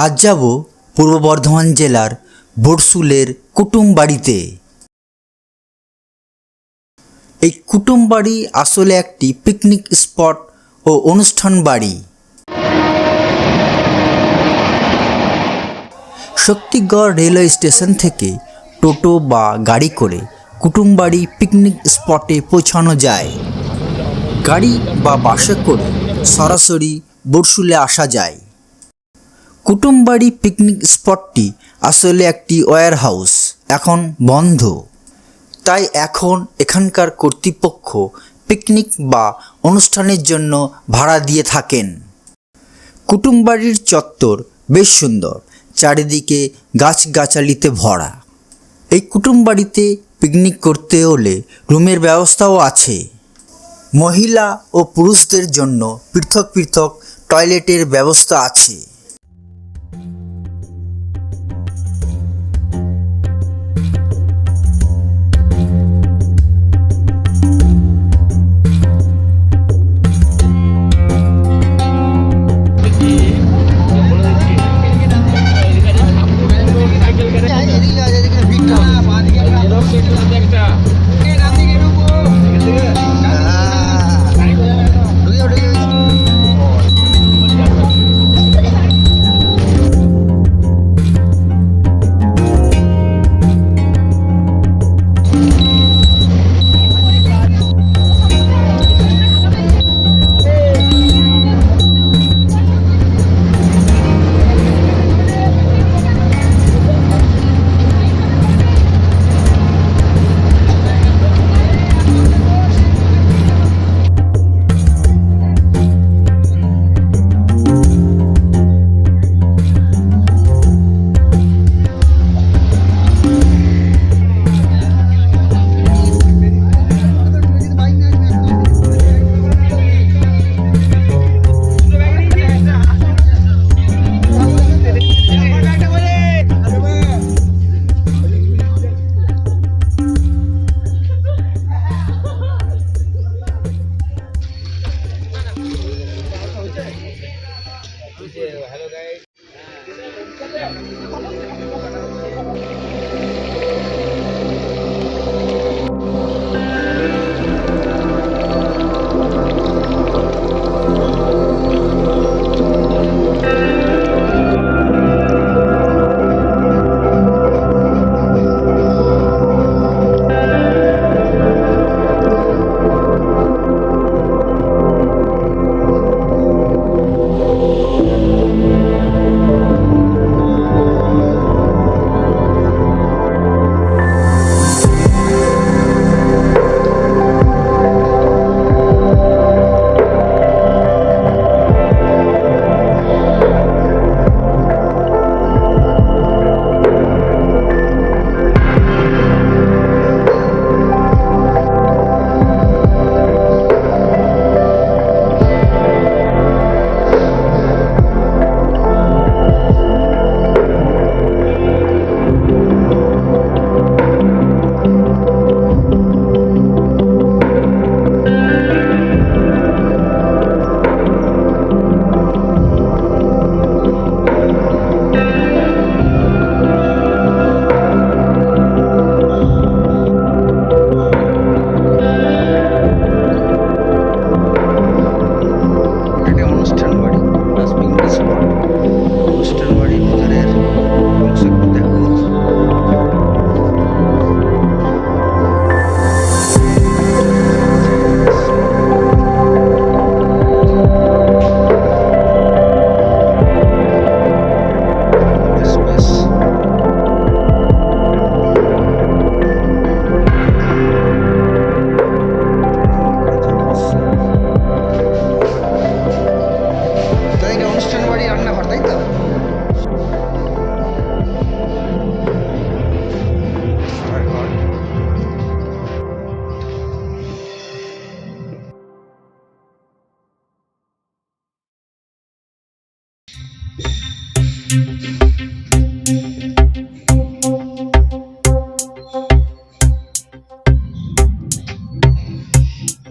আজ যাব পূর্ব বর্ধমান জেলার বরশুলের কুটুম বাড়িতে। এই কুটুম বাড়ি আসলে একটি পিকনিক স্পট ও অনুষ্ঠান বাড়ি। শক্তিগড় রেলওয়ে স্টেশন থেকে টোটো বা গাড়ি করে কুটুমবাড়ি পিকনিক স্পটে পৌঁছানো যায়। গাড়ি বা বাসে করে সরাসরি বরশুলে আসা যায়। কুটুমবাড়ি পিকনিক স্পটটি আসলে একটি ওয়্যার হাউস, এখন বন্ধ। তাই এখন এখানকার কর্তৃপক্ষ পিকনিক বা অনুষ্ঠানের জন্য ভাড়া দিয়ে থাকেন। কুটুমবাড়ির চত্বর বেশ সুন্দর, চারিদিকে গাছগাছালিতে ভরা। এই কুটুমবাড়িতে পিকনিক করতে হলে রুমের ব্যবস্থাও আছে। মহিলা ও পুরুষদের জন্য পৃথক পৃথক টয়লেটের ব্যবস্থা আছে।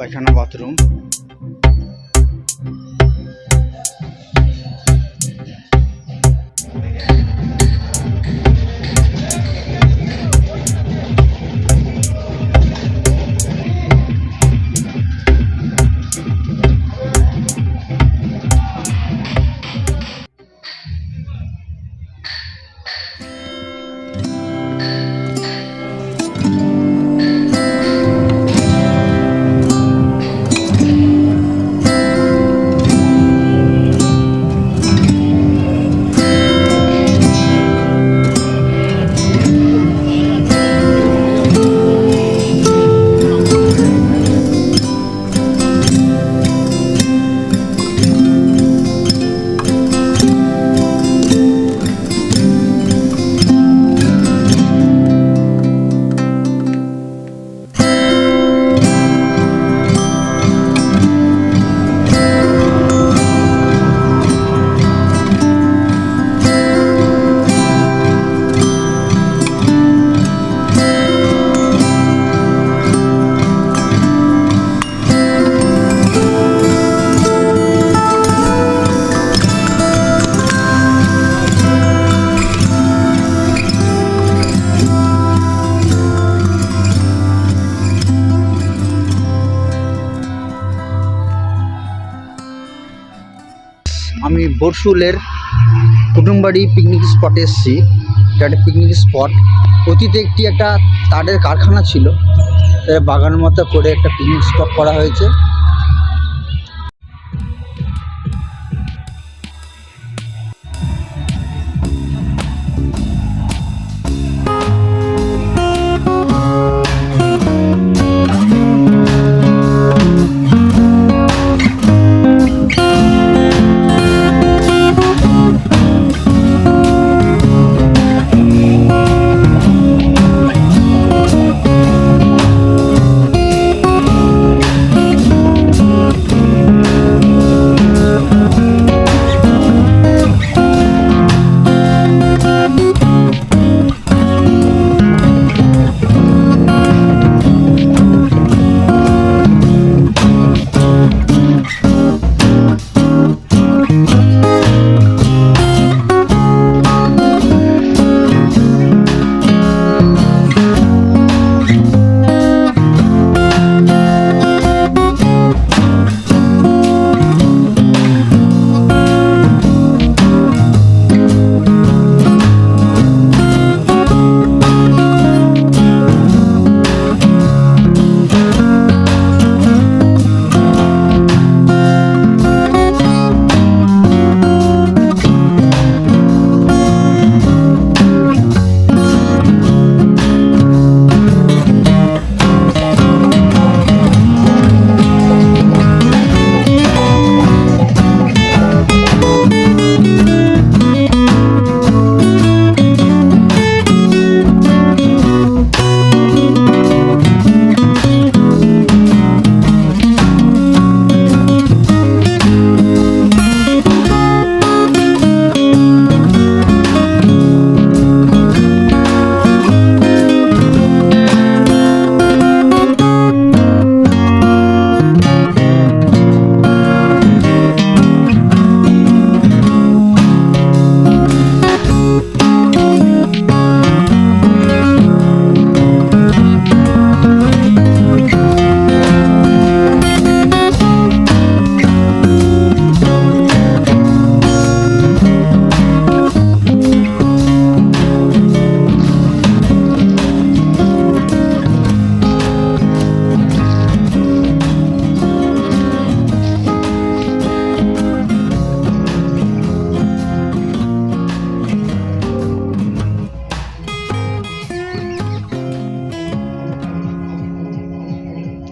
পায়খানা বাথরুম। আমি বরশুলের কুটুমবাড়ি পিকনিক স্পটে এসেছি। এটা একটা পিকনিক স্পট। অতীতে একটা তারের কারখানা ছিল, বাগানের মতো করে একটা পিকনিক স্পট করা হয়েছে।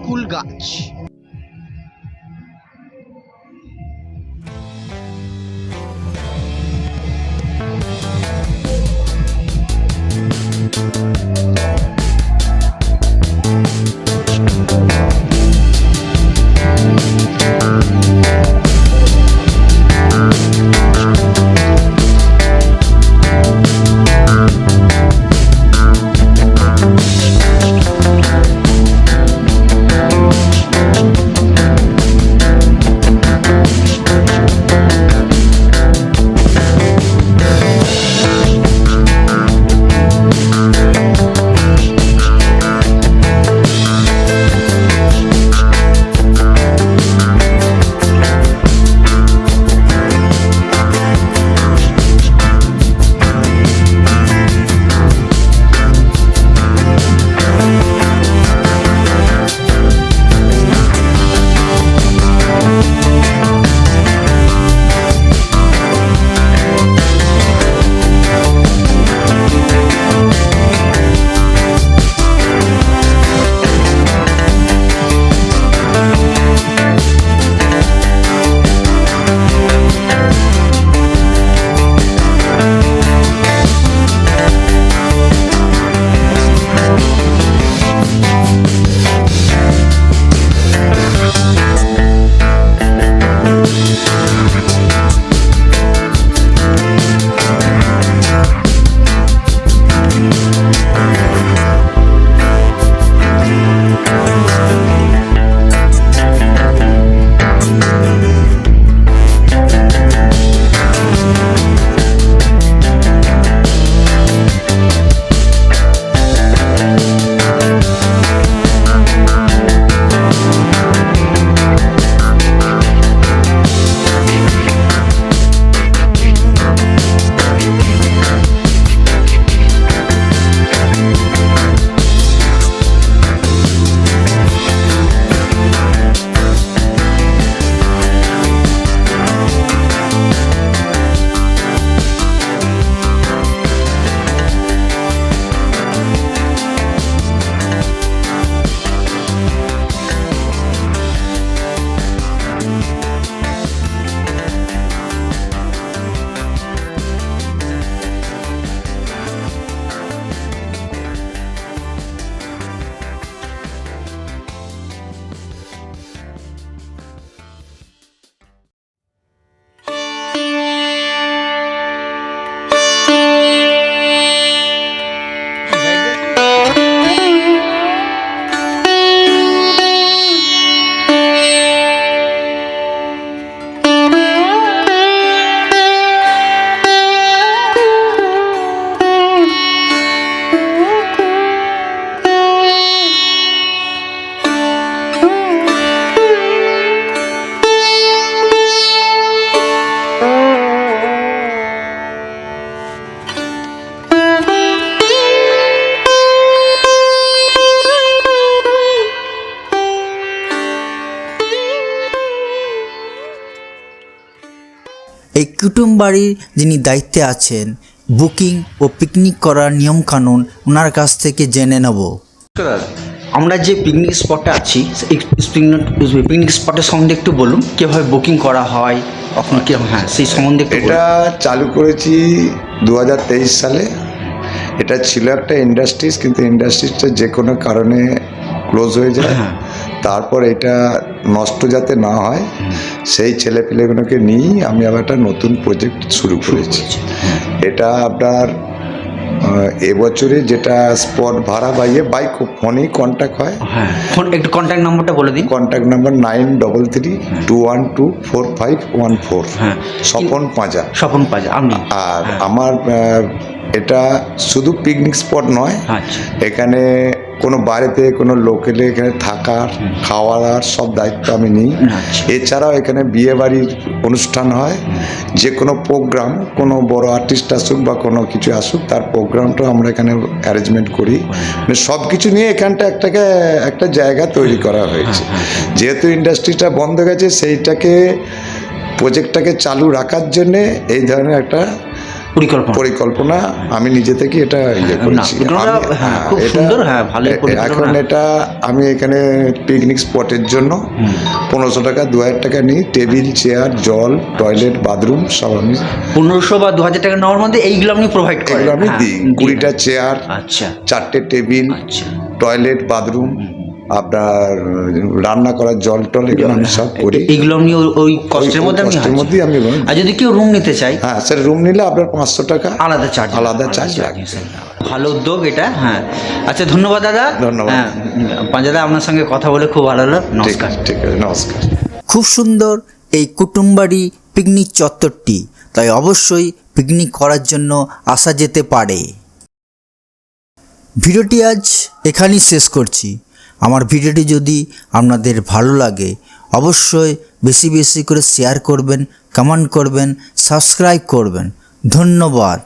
কুল গাছ। এই কুটুম বাড়ির যিনি দায়িত্বে আছেন বুকিং ও পিকনিক করার নিয়মকানুন ওনার কাছ থেকে জেনে নেব। আমরা যে পিকনিক স্পটে আছি এই পিকনিক স্পটের সম্বন্ধে একটু বলুন, কীভাবে বুকিং করা হয়, কখন কী, হ্যাঁ সেই সম্বন্ধে একটু এটা চালু করেছি 2023 সালে। এটা ছিল একটা ইন্ডাস্ট্রিজ, কিন্তু ইন্ডাস্ট্রিজটা যে কোনো কারণে ক্লোজ হয়ে যায়। তারপর এটা নষ্ট যাতে না হয় সেই ছেলেপিলেগুলোকে নিয়েই আমি আবার একটা নতুন প্রজেক্ট শুরু করেছি। এটা আপনার এবছরে যেটা স্পট ভাড়া বাইক ফোনেই কন্ট্যাক্ট হয়। হ্যাঁ, একটু কন্ট্যাক্ট নাম্বারটা বলে দিন। Contact number 9332124514। হ্যাঁ, স্বপন পাঁজা। স্বপন পাজা আপনি। আর আমার এটা শুধু পিকনিক স্পট নয়, আচ্ছা, এখানে কোনো বাড়িতে কোনো লোকেলে এখানে থাকার খাওয়ার সব দায়িত্ব আমি নিই। আচ্ছা। এছাড়াও এখানে বিয়ে বাড়ির অনুষ্ঠান হয়, যে কোনো প্রোগ্রাম, কোনো বড় আর্টিস্ট আসুক বা কোনো কিছু আসুক তার প্রোগ্রামটাও আমরা এখানে অ্যারেঞ্জমেন্ট করি। মানে সব কিছু নিয়ে এখানটা একটা জায়গা তৈরি করা হয়েছে। যেহেতু ইন্ডাস্ট্রিটা বন্ধ গেছে, সেইটাকে প্রজেক্টটাকে চালু রাখার জন্যে এই ধরনের একটা পরিকল্পনা আমি নিজে থেকে এটা করেছি। এখন এটা আমি এখানে পিকনিক স্পটের জন্য 1500 টাকা 2000 টাকা নিই। টেবিল, চেয়ার, জল, টয়লেট, বাথরুম সব আমি 1500 বা 2000 টাকা নেওয়ার মধ্যে এইগুলো আপনি প্রোভাইড করেন? এগুলো আমি দিই। 20টা চেয়ার, আচ্ছা, 4টে টেবিল, আচ্ছা, টয়লেট, বাথরুম, আপনার রান্না করার জল টল, এগুলো আমি সব করি। এগুলো আপনি ওই কষ্টের মধ্যে আমি। আর যদি কেউ রুম নিতে চাই? হ্যাঁ স্যার, রুম নিলে আপনার 500 টাকা আলাদা চার্জ লাগে। ভালো উদ্যোগ এটা। হ্যাঁ, আচ্ছা, ধন্যবাদ দাদা। ধন্যবাদ। হ্যাঁ পাঞ্জাদা, আপনার সঙ্গে কথা বলে খুব ভালো হলো। নমস্কার। ঠিক আছে, নমস্কার। খুব সুন্দর এই কুটুমবাড়ি পিকনিক চত্বরটি, তাই অবশ্যই পিকনিক করার জন্য আসা যেতে পারে। ভিডিওটি আজ এখানেই শেষ করছি। আমার ভিডিওটি যদি আপনাদের ভালো লাগে অবশ্যই বেশি বেশি করে শেয়ার করবেন, কমেন্ট করবেন, সাবস্ক্রাইব করবেন। ধন্যবাদ।